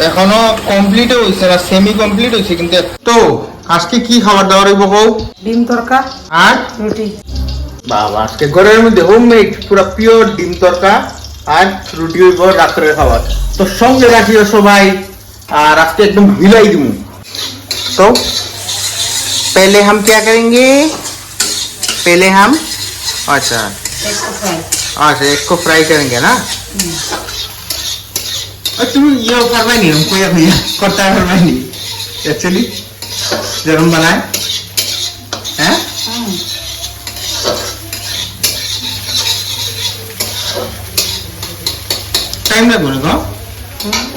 এখনো কমপ্লিট হইছে না, সেমি কমপ্লিট হইছে কিন্তু। তো আজকে কি খাবার দাবার হইব কও? ডিম তরকা আর রুটি। বাবা, আজকে ঘরের মধ্যে হোমমেড পুরো পিওর ডিম তরকা আর রুটি হইব রাত্রের খাবার। তো সঙ্গে রাখিও সবাই, আর আজকে একদম ভিলাই দিমু। तो पहले हम क्या करेंगे? पहले हम अच्छा एक को फ्राई करेंगे ना। तुम ये फरमाई नहीं, हमको ये भैया करता है फरमाई नहीं एक्चुअली जब हम बनाए हैं। टाइम लगो ना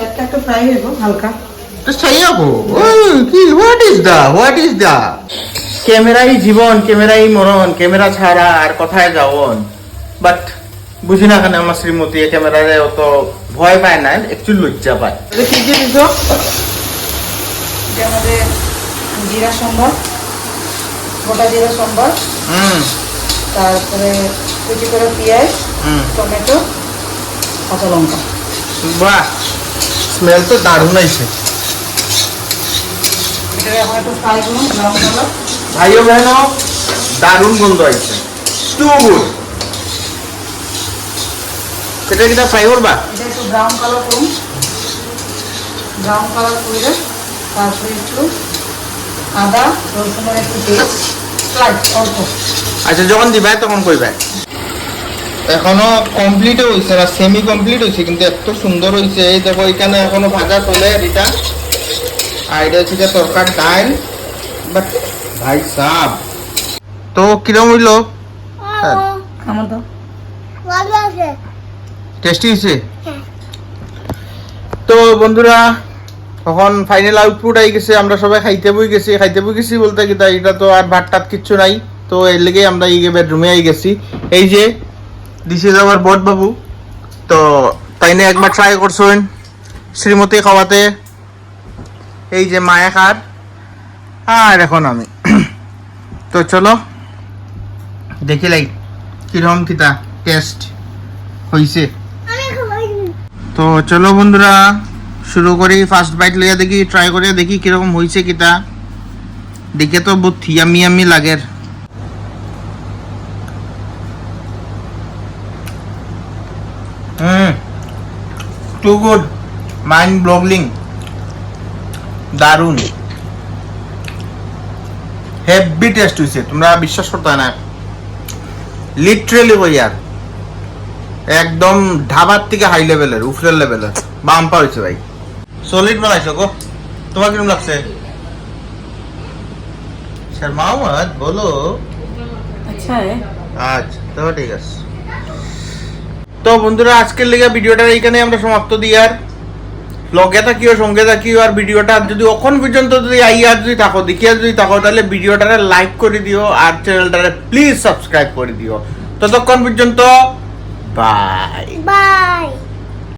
একটা ফ্রাই হইব হালকা। তো সেই হবো। কি হোয়াট ইজ দা ক্যামেরাই জীবন, ক্যামেরাই মরণ, ক্যামেরা ছাড়া আর কোথায় যাওন। বাট বুঝি না কেন আমার শ্রীমতী ক্যামেরারে অত ভয় পায় না, একচুয়ালি লজ্জা পায়। কি কি দিছো? এর মধ্যে জিরা সম্বর, গোটা জিরা সম্বর, তারপরে কুচি করে পেঁয়াজ, টমেটো, কাঁচা লঙ্কা। বাহ, স্মেল তো দারুণ আইছে। এটা এখন একটু ফ্রাই করুন ব্রাউন কালার। ভাইও বহেনো দারুণ গন্ধ আইছে, টু গুড। এটা কিটা ফ্রাই করবা? এটা একটু ব্রাউন কালার করুন, ব্রাউন কালার করে তারপরে একটু আদা রসুনের একটু পেস্ট স্লাইস অল্প। আচ্ছা, যখন দিবা তখন কইবা। এখনো কমপ্লিট হইছে না, সেমি কমপ্লিট হইছে কিন্তু এত সুন্দর হইছে। এই দেখো এখানে এখনো ভাজা চলে এটা, আর এটা হচ্ছে তরকার ডাল। বাট ভাই সাব, তো কিরম হইলো? আমার তো টেস্টি হয়েছে। তো বন্ধুরা, তখন ফাইনাল আউটপুট আই গেছে। আমরা সবাই খাইতে বই গেছি বলতে কি তাই, এটা তো আর ভাত টাত কিচ্ছু নাই। তো এর লেগে আমরা এই বেডরুমে আই গেছি। এই যে দিস ইজ আওয়ার বট বাবু। তো তাইনে একবার ট্রাই করছেন শ্রীমতী খাওয়াতে। এই যে মায়া খার, আর এখন আমি। তো চলো দেখি লাই কিরকম কিতা টেস্ট হইছে। তো চলো বন্ধুরা শুরু করি। ফার্স্ট বাইট লইয়া দেখি, ট্রাই করে দেখি কিরকম হইছে কিতা। দেখে তো বহুত ইয়ামি লাগে। টু গুড, মাইন্ড ব্লোগলিং, দারুন, হেভি টেস্ট হইছে। তোমরা বিশ্বাস করতে না, লিটারেলি কই আর একদম ধাবার থেকে হাই লেভেলের, উপরের লেভেলের বাম্পা হয়েছে ভাই। সলিড বানাইছো গো। তোমার কিরকম লাগছে? শর্মাও মত, বলো। আচ্ছা তো ঠিক আছে। তো বন্ধুরা, আজকের লেগে ভিডিওটা এইখানে আমরা সমাপ্ত দিই। আর লগে থাকিও, সঙ্গে থাকিও। আর ভিডিওটা যদি এখন পর্যন্ত যদি আইয়া যদি থাকো, দেখিয়া যদি থাকো, তাহলে ভিডিওটারে লাইক করে দিও আর চ্যানেলটারে প্লিজ সাবস্ক্রাইব করে দিও। ততক্ষণ পর্যন্ত বাই বাই।